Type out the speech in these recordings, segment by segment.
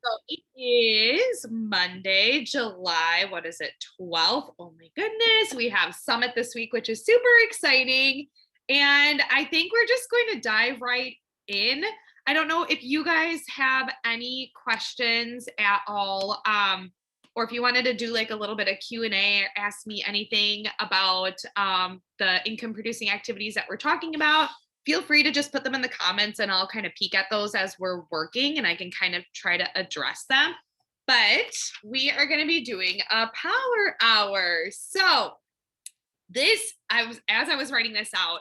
So it is Monday, July, what is it, 12th? Oh my goodness. We have Summit this week, which is super exciting. And I think we're just going to dive right in. I don't know if you guys have any questions at all, or if you wanted to do like a little bit of Q&A or ask me anything about the income producing activities that we're talking about. Feel free to just put them in the comments and I'll kind of peek at those as we're working and I can kind of try to address them. But we are going to be doing a power hour. So, as I was writing this out,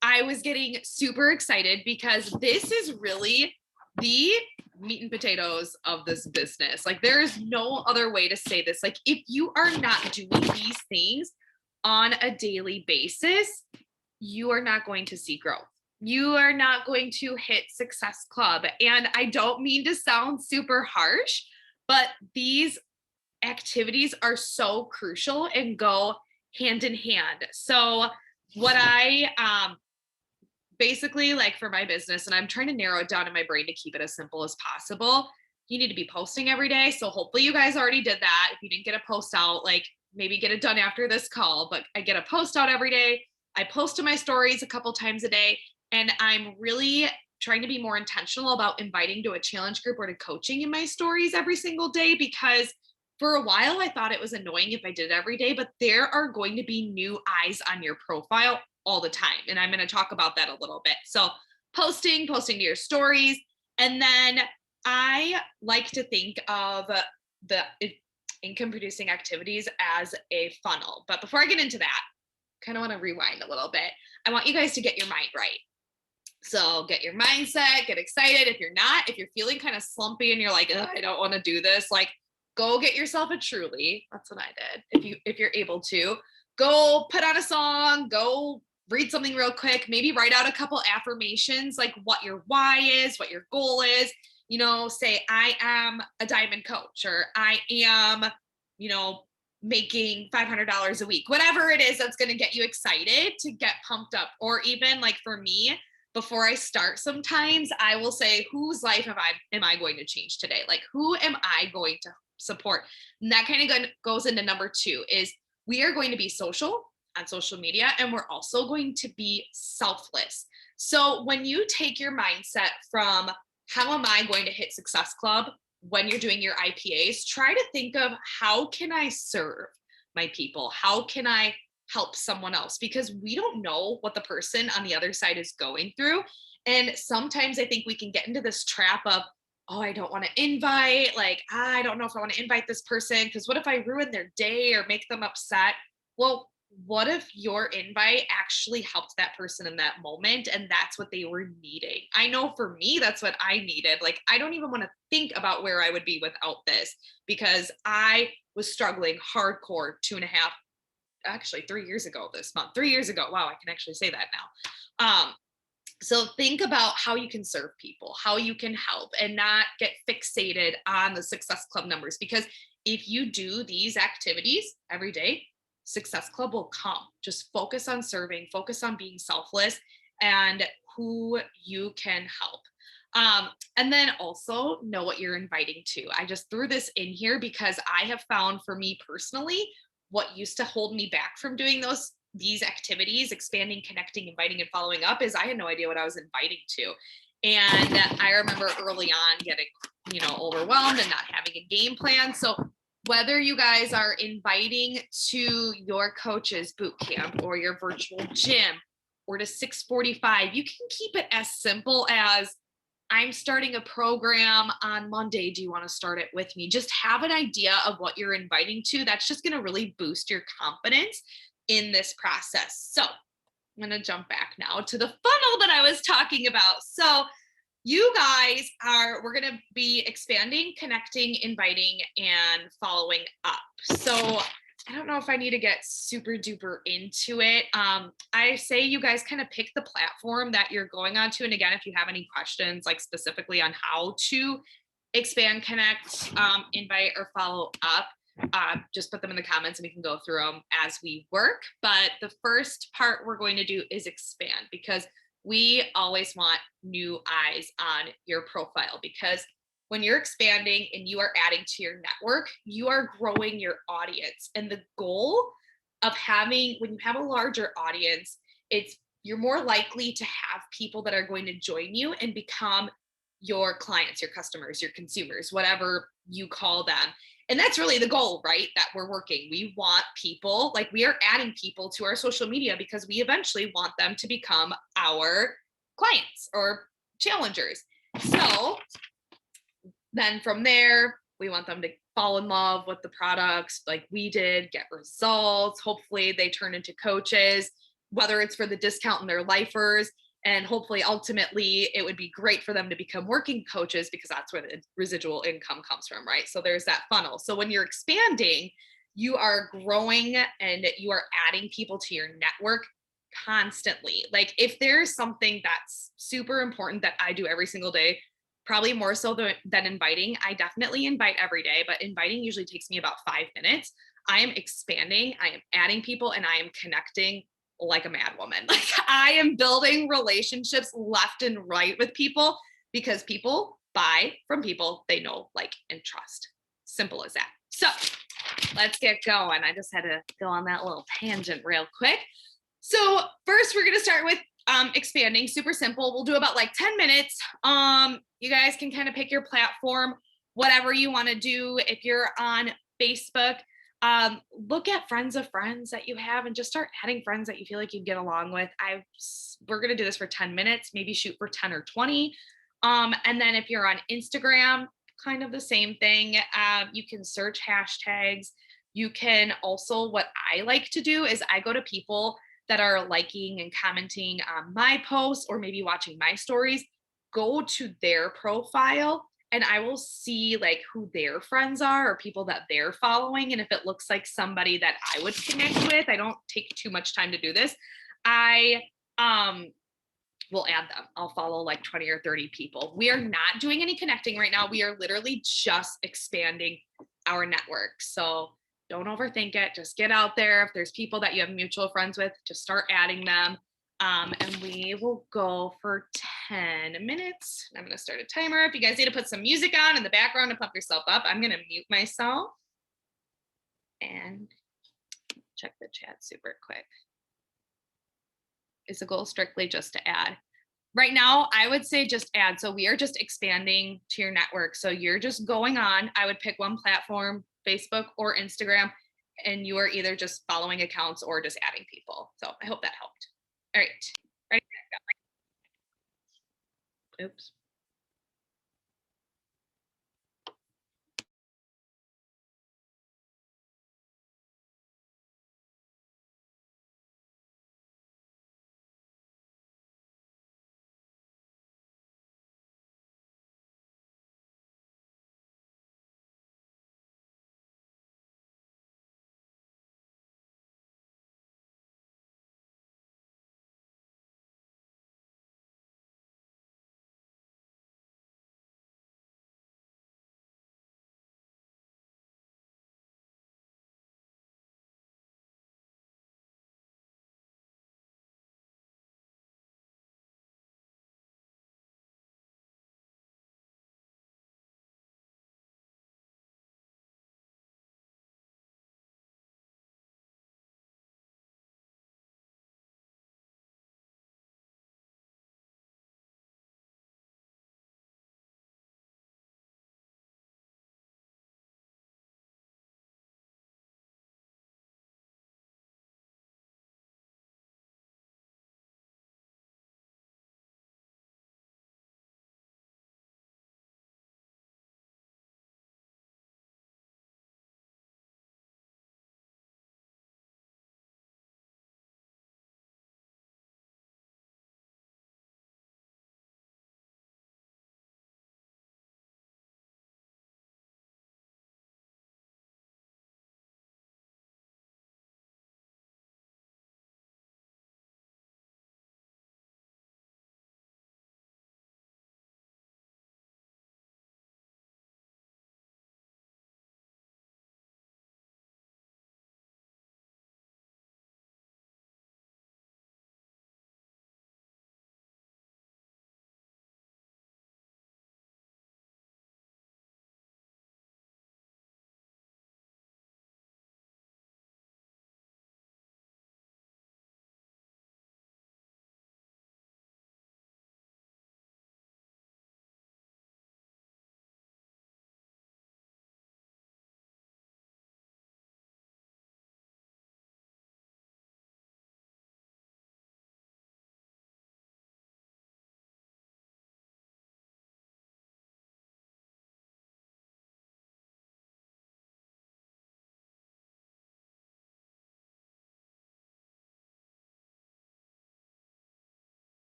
I was getting super excited because this is really the meat and potatoes of this business. Like, there's no other way to say this. Like, if you are not doing these things on a daily basis, you are not going to see growth. You are not going to hit Success Club. And I don't mean to sound super harsh, but these activities are so crucial and go hand in hand. So, what I basically like for my business, and I'm trying to narrow it down in my brain to keep it as simple as possible. You need to be posting every day. So, hopefully, you guys already did that. If you didn't get a post out, like maybe get it done after this call, but I get a post out every day. I post to my stories a couple times a day, and I'm really trying to be more intentional about inviting to a challenge group or to coaching in my stories every single day because for a while I thought it was annoying if I did it every day, but there are going to be new eyes on your profile all the time. And I'm going to talk about that a little bit. So, posting to your stories. And then I like to think of the income producing activities as a funnel. But before I get into that, kind of want to rewind a little bit. I want you guys to get your mind right. So get your mindset, get excited. If you're not, if you're feeling kind of slumpy and you're like, I don't want to do this, like go get yourself a Truly. That's what I did. If you're able to, go put on a song, go read something real quick, maybe write out a couple affirmations like what your why is, what your goal is. Say I am a diamond coach or I am, you know, making $500 a week, whatever it is that's going to get you excited to get pumped up. Or even like for me, before I start, sometimes I will say, whose life am I going to change today? Like, who am I going to support? And that kind of goes into number two is we are going to be social on social media and we're also going to be selfless. So when you take your mindset from how am I going to hit Success Club when you're doing your IPAs, try to think of how can I serve my people? How can I help someone else? Because we don't know what the person on the other side is going through. And sometimes I think we can get into this trap of, oh, I don't want to invite. Like, I don't know if I want to invite this person because what if I ruin their day or make them upset? Well, what if your invite actually helped that person in that moment and that's what they were needing? I know for me, that's what I needed. Like, I don't even want to think about where I would be without this because I was struggling hardcore 2.5, actually 3 years ago this month, 3 years ago. Wow, I can actually say that now. So think about how you can serve people, how you can help, and not get fixated on the Success Club numbers. Because if you do these activities every day, Success Club will come. Just focus on serving, focus on being selfless, and who you can help. And then also know what you're inviting to. I just threw this in here because I have found for me personally, what used to hold me back from doing these activities, expanding, connecting, inviting, and following up, is I had no idea what I was inviting to. And I remember early on getting, overwhelmed and not having a game plan. So whether you guys are inviting to your coach's boot camp or your virtual gym or to 645, you can keep it as simple as I'm starting a program on Monday. Do you want to start it with me? Just have an idea of what you're inviting to. That's just going to really boost your confidence in this process. So I'm going to jump back now to the funnel that I was talking about. So you guys we're going to be expanding, connecting, inviting, and following up. So I don't know if I need to get super duper into it. I say you guys kind of pick the platform that you're going on to. And again, if you have any questions, like specifically on how to expand, connect, invite, or follow up, just put them in the comments and we can go through them as we work. But the first part we're going to do is expand because we always want new eyes on your profile because when you're expanding and you are adding to your network, you are growing your audience. And the goal of having, when you have a larger audience, it's you're more likely to have people that are going to join you and become your clients, your customers, your consumers, whatever you call them. And that's really the goal, right? That we're working. We want people, like we are adding people to our social media because we eventually want them to become our clients or challengers. So then from there, we want them to fall in love with the products like we did, get results. Hopefully they turn into coaches, whether it's for the discount in their lifers. And hopefully, ultimately, it would be great for them to become working coaches because that's where the residual income comes from, right? So there's that funnel. So when you're expanding, you are growing and you are adding people to your network constantly. Like if there's something that's super important that I do every single day, probably more so than inviting. I definitely invite every day, but inviting usually takes me about 5 minutes. I am expanding, I am adding people, and I am connecting like a mad woman. Like I am building relationships left and right with people because people buy from people they know, like, and trust. Simple as that. So let's get going. I just had to go on that little tangent real quick. So first we're going to start with expanding. Super simple. We'll do about like 10 minutes. You guys can kind of pick your platform, whatever you want to do. If you're on Facebook, look at friends of friends that you have and just start adding friends that you feel like you get along with. We're going to do this for 10 minutes, maybe shoot for 10 or 20. And then if you're on Instagram, kind of the same thing. You can search hashtags. You can also, what I like to do is I go to people that are liking and commenting on my posts or maybe watching my stories, go to their profile and I will see like who their friends are or people that they're following. And if it looks like somebody that I would connect with, I don't take too much time to do this. I will add them. I'll follow like 20 or 30 people. We are not doing any connecting right now. We are literally just expanding our network. So don't overthink it. Just get out there. If there's people that you have mutual friends with, just start adding them. And we will go for 10 minutes. I'm going to start a timer. If you guys need to put some music on in the background to pump yourself up, I'm going to mute myself and check the chat super quick. Is the goal strictly just to add? Right now, I would say just add. So we are just expanding to your network. So you're just going on. I would pick one platform, Facebook or Instagram, and you are either just following accounts or just adding people. So I hope that helped. All right. Ready? Oops.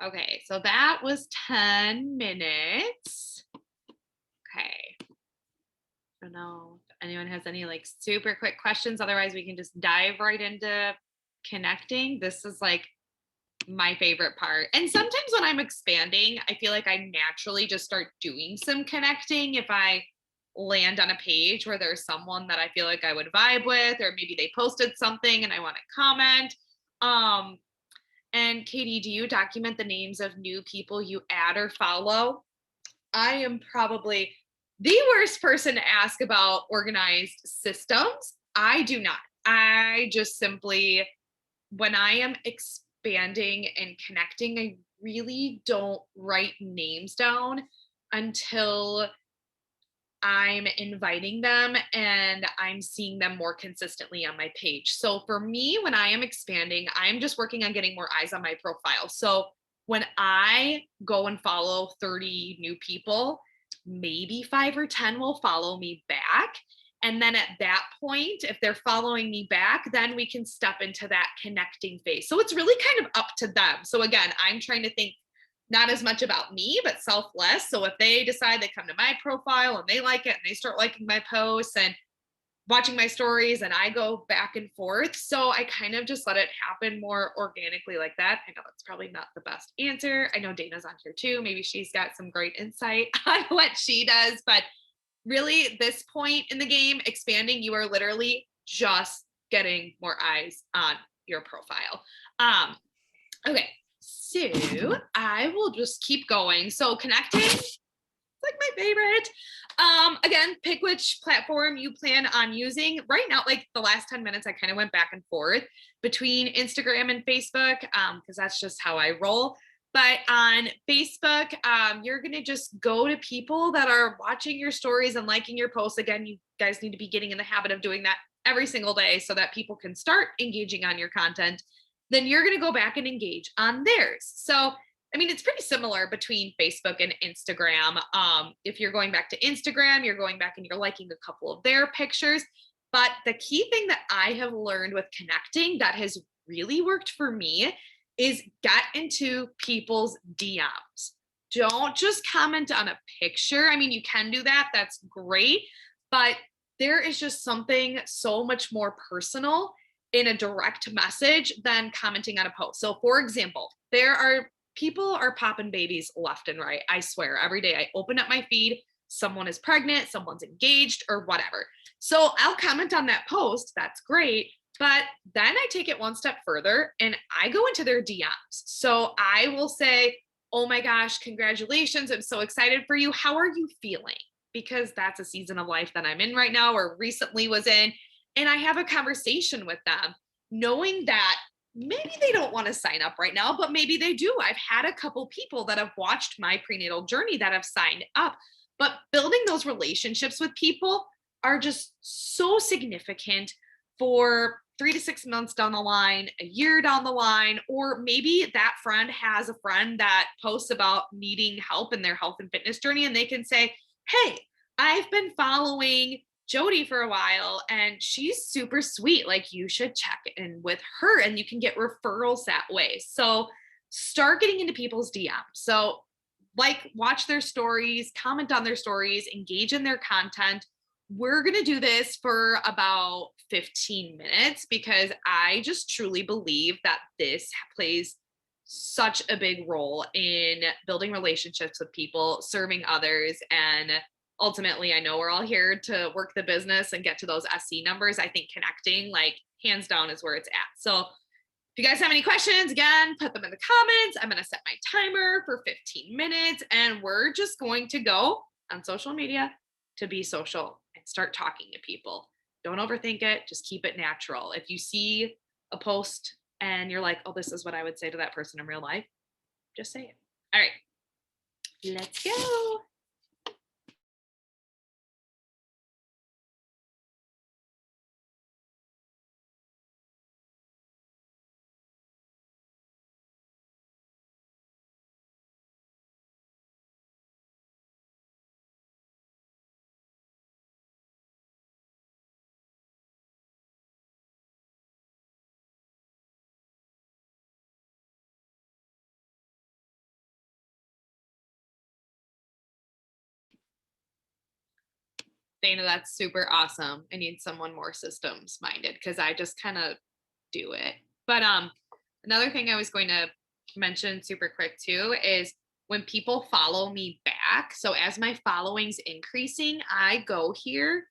Okay, so that was 10 minutes. Okay. I don't know if anyone has any like super quick questions. Otherwise, we can just dive right into connecting. This is like my favorite part. And sometimes when I'm expanding, I feel like I naturally just start doing some connecting if I land on a page where there's someone that I feel like I would vibe with, or maybe they posted something and I want to comment. Um, and Katie, do you document the names of new people you add or follow? I am probably the worst person to ask about organized systems. I do not. I just simply, when I am expanding and connecting, I really don't write names down until I'm inviting them and I'm seeing them more consistently on my page. So for me, when I am expanding, I'm just working on getting more eyes on my profile. So when I go and follow 30 new people, maybe 5 or 10 will follow me back. And then at that point, if they're following me back, then we can step into that connecting phase. So it's really kind of up to them. So again, I'm trying to think not as much about me, but selfless. So if they decide they come to my profile and they like it and they start liking my posts and watching my stories and I go back and forth. So I kind of just let it happen more organically like that. I know that's probably not the best answer. I know Dana's on here too. Maybe she's got some great insight on what she does, but really this point in the game, expanding, you are literally just getting more eyes on your profile. Okay, so I will just keep going. So connecting, it's like my favorite. Again, pick which platform you plan on using. Right now, like the last 10 minutes, I kind of went back and forth between Instagram and Facebook, because that's just how I roll. But on Facebook, you're gonna just go to people that are watching your stories and liking your posts. Again, you guys need to be getting in the habit of doing that every single day so that people can start engaging on your content. Then you're going to go back and engage on theirs. So, I mean, it's pretty similar between Facebook and Instagram. If you're going back to Instagram, you're going back and you're liking a couple of their pictures. But the key thing that I have learned with connecting that has really worked for me is get into people's DMs. Don't just comment on a picture. I mean, you can do that, that's great. But there is just something so much more personal in a direct message than commenting on a post. So, for example, there are people are popping babies left and right. I swear, every day I open up my feed, someone is pregnant, someone's engaged, or whatever. So, I'll comment on that post. That's great. But then I take it one step further and I go into their DMs. So, I will say, oh my gosh, congratulations. I'm so excited for you. How are you feeling? Because that's a season of life that I'm in right now or recently was in, and I have a conversation with them, knowing that maybe they don't want to sign up right now, but maybe they do. I've had a couple people that have watched my prenatal journey that have signed up. But building those relationships with people are just so significant for 3 to 6 months down the line, a year down the line, or maybe that friend has a friend that posts about needing help in their health and fitness journey, and they can say, hey, I've been following Jody for a while and she's super sweet. Like you should check in with her and you can get referrals that way. So start getting into people's DMs. So like watch their stories, comment on their stories, engage in their content. We're going to do this for about 15 minutes because I just truly believe that this plays such a big role in building relationships with people, serving others, and ultimately, I know we're all here to work the business and get to those SC numbers. I think connecting, like, hands down, is where it's at. So, if you guys have any questions, again, put them in the comments. I'm going to set my timer for 15 minutes and we're just going to go on social media to be social and start talking to people. Don't overthink it, just keep it natural. If you see a post and you're like, oh, this is what I would say to that person in real life, just say it. All right, let's go. Dana, that's super awesome. I need someone more systems minded because I just kind of do it. But another thing I was going to mention super quick too is when people follow me back. So as my following's increasing, I go here.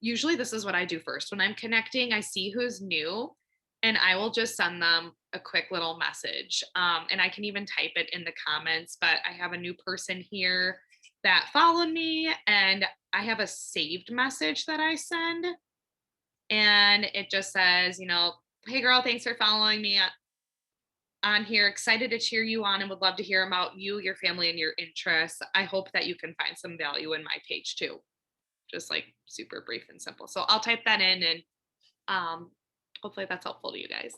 Usually this is what I do first. When I'm connecting, I see who's new and I will just send them a quick little message. And I can even type it in the comments, but I have a new person here that followed me and I have a saved message that I send. And it just says, hey girl, thanks for following me on here. Excited to cheer you on and would love to hear about you, your family, and your interests. I hope that you can find some value in my page too. Just like super brief and simple. So I'll type that in and um, hopefully that's helpful to you guys.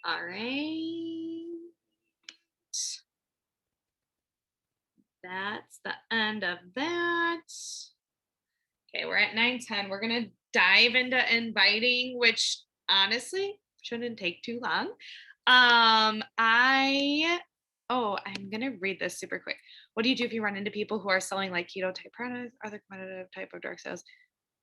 All right. That's the end of that. Okay, we're at 9:10. We're gonna dive into inviting, which honestly shouldn't take too long. I'm gonna read this super quick. What do you do if you run into people who are selling like keto type products or the competitive type of dark sales?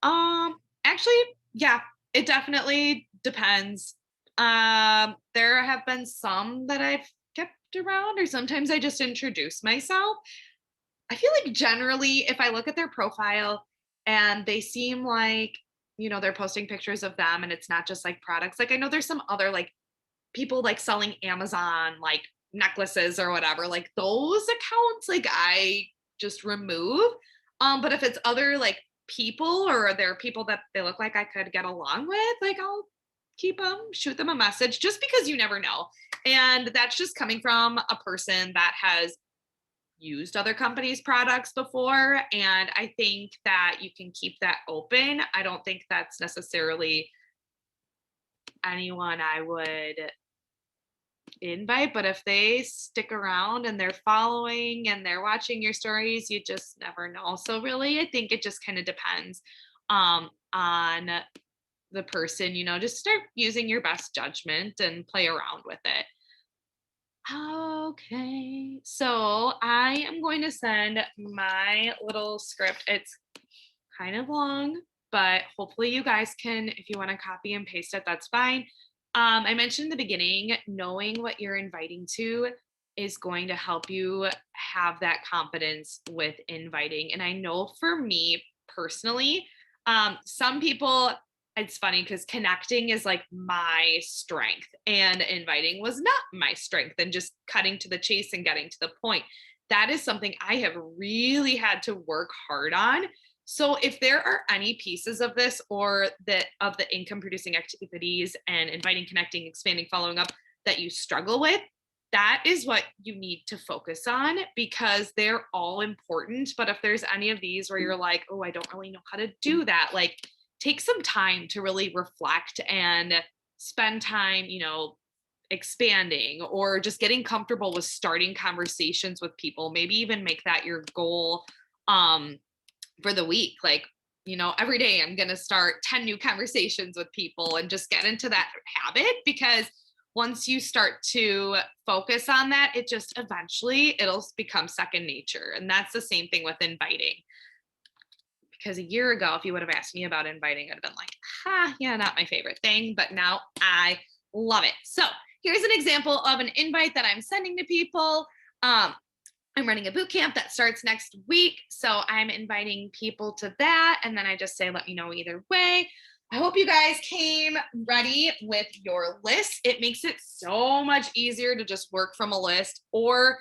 Actually, yeah, it definitely depends. There have been some that I've kept around, or sometimes I just introduce myself. I feel like generally, if I look at their profile and they seem like, they're posting pictures of them and it's not just like products. Like I know there's some other like people like selling Amazon like necklaces or whatever. Like those accounts, like I just remove. But if it's other like people or they're people that they look like I could get along with, like I'll keep them, shoot them a message just because you never know. And that's just coming from a person that has used other companies' products before. And I think that you can keep that open. I don't think that's necessarily anyone I would invite, but if they stick around and they're following and they're watching your stories, you just never know. So really, I think it just kind of depends on the person, just start using your best judgment and play around with it. Okay, so I am going to send my little script. It's kind of long, but hopefully you guys can, if you want to copy and paste it, that's fine. I mentioned in the beginning, knowing what you're inviting to is going to help you have that confidence with inviting. And I know for me personally, some people, it's funny because connecting is like my strength and inviting was not my strength, and just cutting to the chase and getting to the point. That is something I have really had to work hard on. So if there are any pieces of this or that of the income producing activities and inviting, connecting, expanding, following up that you struggle with, that is what you need to focus on because they're all important. But if there's any of these where you're like, oh, I don't really know how to do that, like take some time to really reflect and spend time, expanding or just getting comfortable with starting conversations with people. Maybe even make that your goal for the week. Like, every day I'm going to start 10 new conversations with people and just get into that habit because once you start to focus on that, it just eventually it'll become second nature. And that's the same thing with inviting. Because a year ago, if you would have asked me about inviting, I'd have been like, yeah, not my favorite thing. But now I love it. So here's an example of an invite that I'm sending to people. I'm running a boot camp that starts next week. So I'm inviting people to that. And then I just say, let me know either way. I hope you guys came ready with your list. It makes it so much easier to just work from a list, or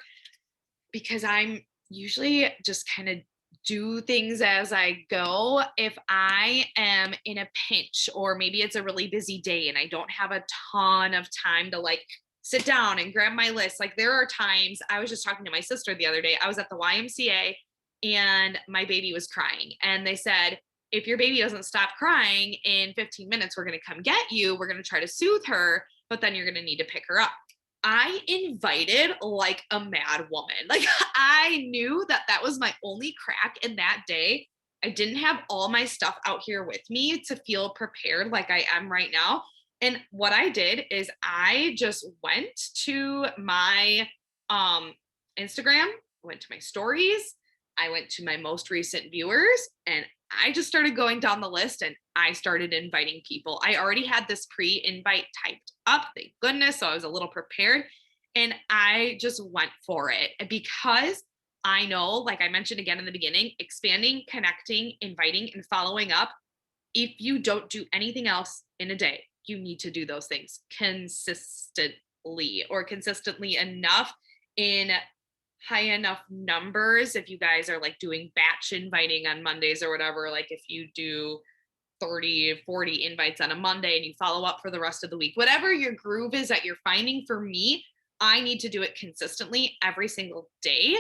because I'm usually just kind of do things as I go. If I am in a pinch, or maybe it's a really busy day and I don't have a ton of time to like sit down and grab my list. Like there are times I was just talking to my sister the other day. I was at the YMCA and my baby was crying. And they said, if your baby doesn't stop crying in 15 minutes, we're going to come get you. We're going to try to soothe her, but then you're going to need to pick her up. I invited like a mad woman. Like I knew that that was my only crack in that day. I didn't have all my stuff out here with me to feel prepared like I am right now. And what I did is I just went to my Instagram, went to my stories, I went to my most recent viewers, and I just started going down the list and I started inviting people. I already had this pre-invite typed up, thank goodness. So I was a little prepared and I just went for it because I know, like I mentioned again in the beginning, expanding, connecting, inviting, and following up. If you don't do anything else in a day, you need to do those things consistently or consistently enough in high enough numbers. If you guys are like doing batch inviting on Mondays or whatever, like if you do 30, 40 invites on a Monday and you follow up for the rest of the week, whatever your groove is that you're finding, for me, I need to do it consistently every single day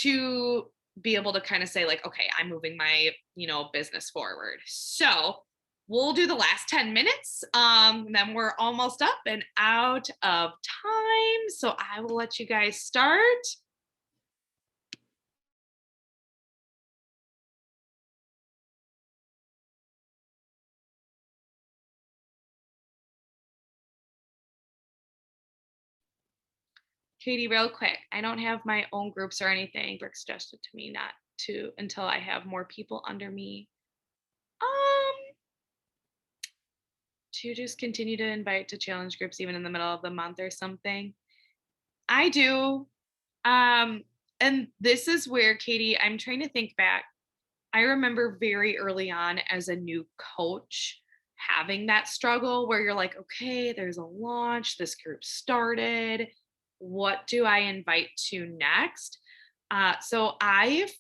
to be able to kind of say like, okay, I'm moving my, business forward. So we'll do the last 10 minutes. Then we're almost up and out of time. So I will let you guys start. Katie, real quick, I don't have my own groups or anything. Brooke suggested to me not to until I have more people under me. Um, to just continue to invite to challenge groups even in the middle of the month or something. I do. Um, and this is where, Katie, I'm trying to think back. I remember very early on as a new coach having that struggle where you're like, okay, there's a launch, this group started. What do I invite to next? So I've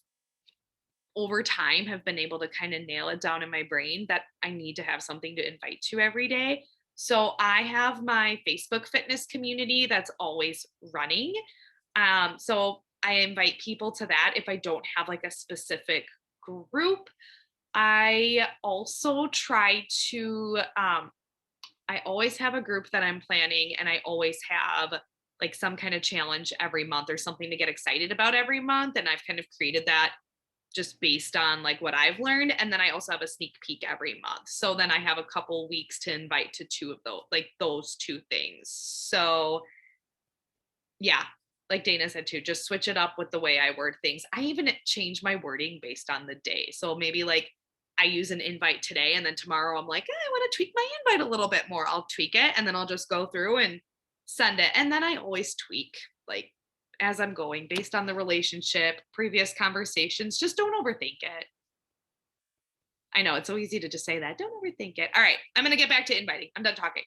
over time have been able to kind of nail it down in my brain that I need to have something to invite to every day. So I have my Facebook fitness community that's always running. So I invite people to that if I don't have like a specific group. I also try to I always have a group that I'm planning and I always have like some kind of challenge every month or something to get excited about every month, and I've kind of created that just based on like what I've learned. And then I also have a sneak peek every month. So then I have a couple weeks to invite to two of those, like those two things. So yeah, like Dana said too, just switch it up with the way I word things. I even change my wording based on the day. So maybe like I use an invite today and then tomorrow I'm like, I want to tweak my invite a little bit more. I'll tweak it and then I'll just go through and send it. And then I always tweak like as I'm going based on the relationship, previous conversations. Just don't overthink it. I know it's so easy to just say that. Don't overthink it. All right, I'm going to get back to inviting. I'm done talking.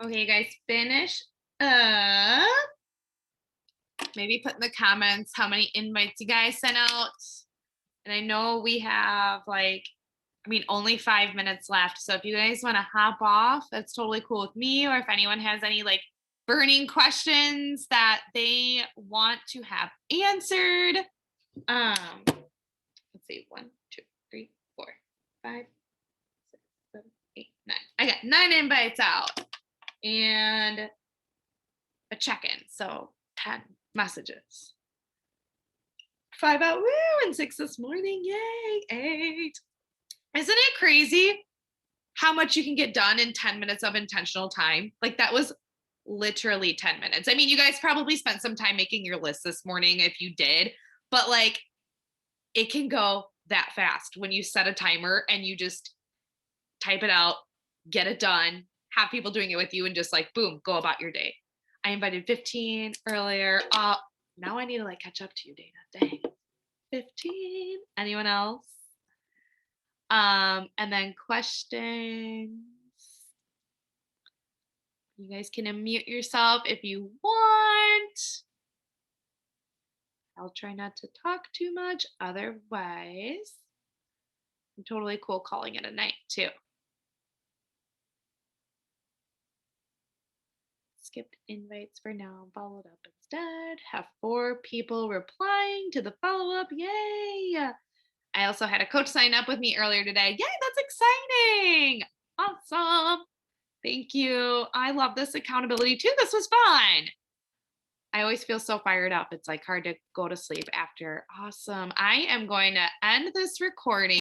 Okay, you guys finish up. Maybe put in the comments how many invites you guys sent out. And I know we have like, I mean, only 5 minutes left. So if you guys want to hop off, that's totally cool with me. Or if anyone has any like burning questions that they want to have answered. Let's see, 1, 2, 3, 4, 5, 6, 7, 8, 9. I got 9 invites out and a check-in. So 10 messages. 5 out, woo, and 6 this morning. Yay, 8. Isn't it crazy how much you can get done in 10 minutes of intentional time? Like that was literally 10 minutes. I mean, you guys probably spent some time making your list this morning if you did, but like it can go that fast when you set a timer and you just type it out, get it done, have people doing it with you, and just like, boom, go about your day. I invited 15 earlier. Now I need to like catch up to you, Dana. Dang. 15. Anyone else? And then questions. You guys can unmute yourself if you want. I'll try not to talk too much. Otherwise, I'm totally cool calling it a night too. Skipped invites for now, followed up instead. Have 4 people replying to the follow-up. Yay! I also had a coach sign up with me earlier today. Yay, that's exciting. Awesome. Thank you. I love this accountability too. This was fun. I always feel so fired up. It's like hard to go to sleep after. Awesome. I am going to end this recording.